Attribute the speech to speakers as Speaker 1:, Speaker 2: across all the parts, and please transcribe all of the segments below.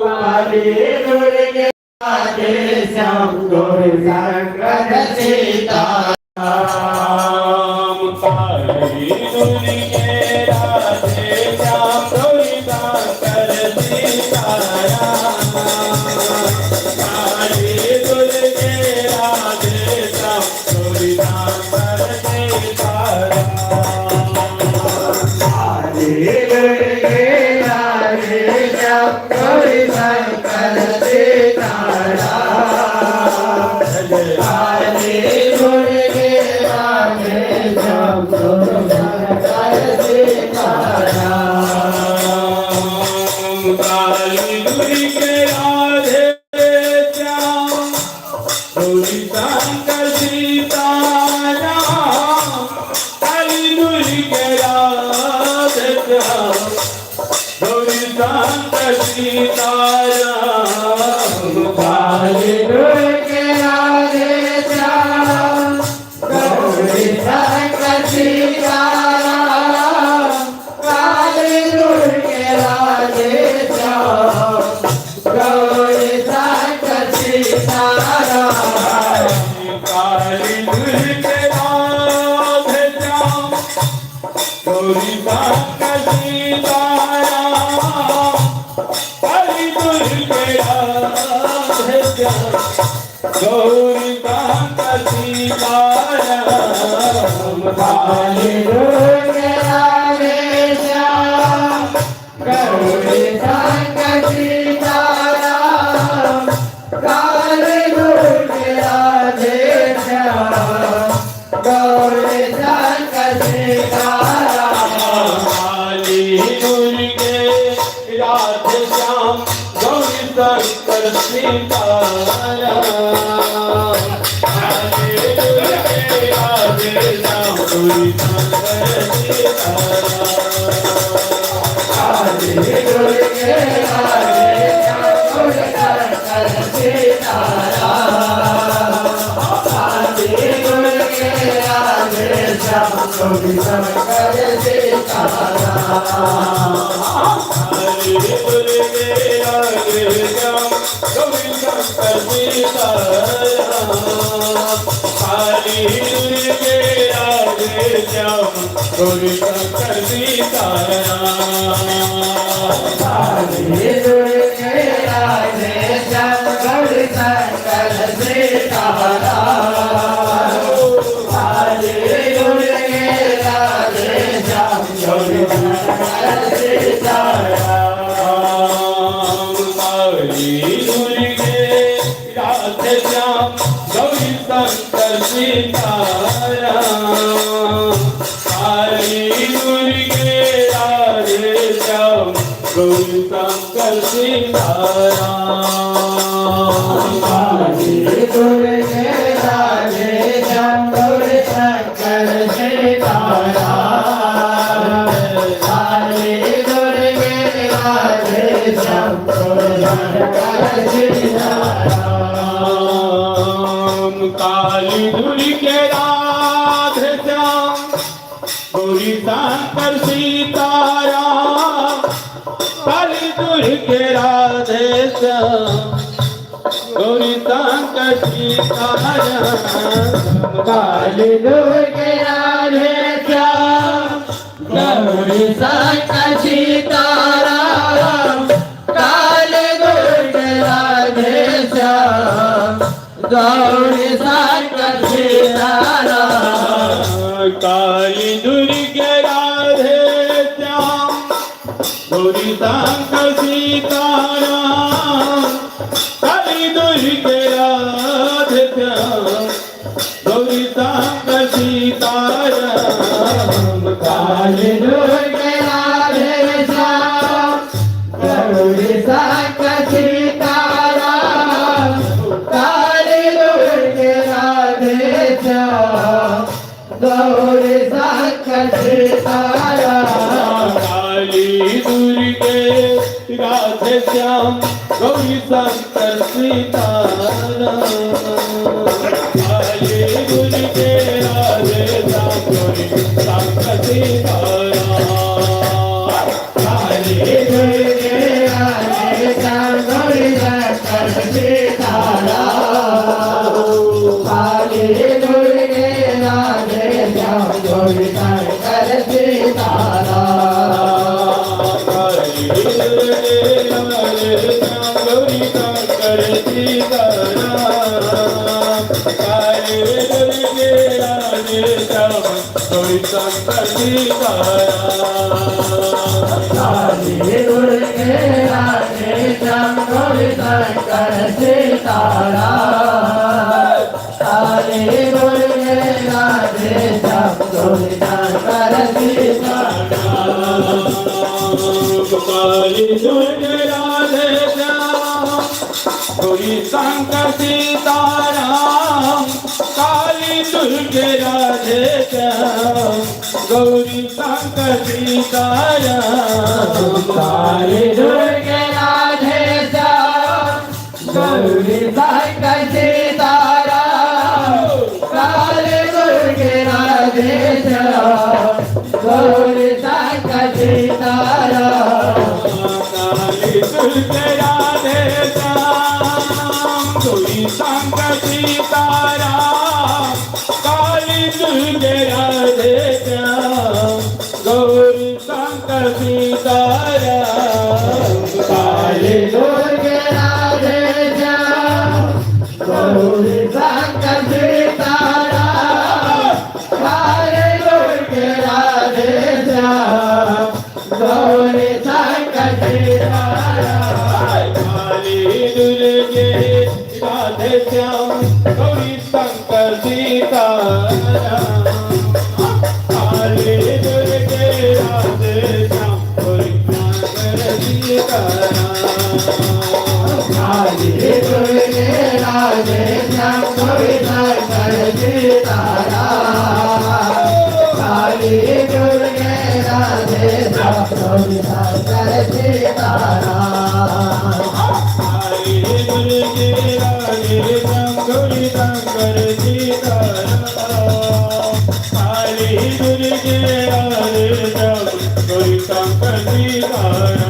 Speaker 1: Kali Durge Radhe Shyam Gauri Shankar Sitaram Kali Durge Radhe Shyam Gauri Shankar Sitaram Kali Durge Radhe Shyam Gauri Shankar Sitaram Kali Durge Radhe Shyam Gauri Shankar Sitaram Kali Durge Radhe Shyam Gauri Shankar Sitaram Kali Durge Radhe Shyam Gauri Shankar Sitaram Kali Durge Radhe Shyam Gauri Shankar Sitaram Kali Durge Radhe Shyam Gauri Shankar Sitaram Kali Durge Radhe Shyam Gauri Shankar Sitaram Kali Durge Radhe Shyam Gauri Shankar Sitaram Kali Durge Radhe Shyam Gauri Shankar Sitaram Kali Durge Radhe Shyam Gauri Shankar Sitaram Kali Durge Radhe Shyam Gauri Shankar Sitaram Kali Durge Radhe Shyam Gauri Shankar Sitaram Kali Durge Radhe Shyam Gauri Shankar Sitaram Kali Durge Radhe Shyam Gauri Shankar Sitaram Kali Durge Radhe Shyam Gauri Shankar Sitaram Kali Durge Radhe Shyam Gauri Shankar Sitaram Kali Durge Radhe Shyam Gauri Shankar Sitaram Kali Durge Radhe Shyam Gauri Shankar Sitaram Kali Durge Radhe Shyam Gauri Shankar Sitaram Kali Durge Radhe Shyam Gauri Shankar Sitaram Kali Durge Radhe Shyam Gauri Shankar Sitaram Kali Durge Radhe Shyam Gauri Shankar Sitaram Kali Durge Radhe Shyam Gauri Shankar Sitaram Kali Durge Radhe Shyam Gauri Shankar Sitaram Kali Durge Radhe Shyam Gauri Shankar Sitaram Kali Durge Radhe Shyam Gauri Shankar Sitaram Kali Durge Radhe Shyam Gauri Shankar Sitaram Kali Durge Radhe Shyam Gauri Shankar Sitaram Kali Durge Radhe Shyam Gauri Shankar Sitaram Kali Durge Radhe Shyam Gauri Shankar Sitaram Kali Durge Radhe Shyam Gauri Shankar Sitaram Kali Durge Radhe Shyam Gauri Shankar Sitaram Kali Durge Radhe Shyam Gauri Shankar Sitaram Kali
Speaker 2: Sitaram Kali Durge Radhe Shyam Gauri Shankar Sitaram
Speaker 1: Kali Durge Radhe Shyam Gauri Shankar Sitaram Kali Durge Radhe Shyam Gauri Shankar Sitaram
Speaker 2: Kali Durge Radhe Shyam Gauri Shankar Sitaram Kali Durge Radhe Shyam Gauri Shankar Sitaram
Speaker 1: Kali Durge Radhe Shyam Gauri Shankar Sitaram Kali Durge Radhe Shyam Gauri Shankar Sitaram
Speaker 2: Kali Durge Radhe Shyam Gauri Shankar Sitaram Kali Durge Radhe Shyam Gauri Shankar Sitaram
Speaker 1: Kali Durge Radhe Shyam Gauri Shankar Sitaram Kali Durge Radhe Shyam Gauri Shankar Sitaram
Speaker 2: Kali Durge Radhe Shyam Gauri Shankar Sitaram Kali Durge Radhe Shyam Gauri Shankar Sitaram
Speaker 1: Kali Durge Radhe Shyam Gauri Shankar Sitaram Kali Durge Radhe Shyam Gauri Shankar Sitaram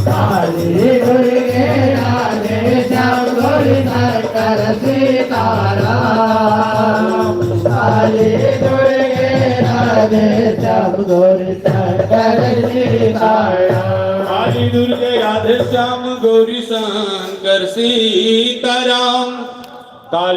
Speaker 2: Kali Durge Radhe Shyam Gauri Shankar Sitaram Kali Durge Radhe Shyam Gauri Shankar Sitaram
Speaker 1: Kali Durge Radhe Shyam Gauri Shankar Sitaram Kali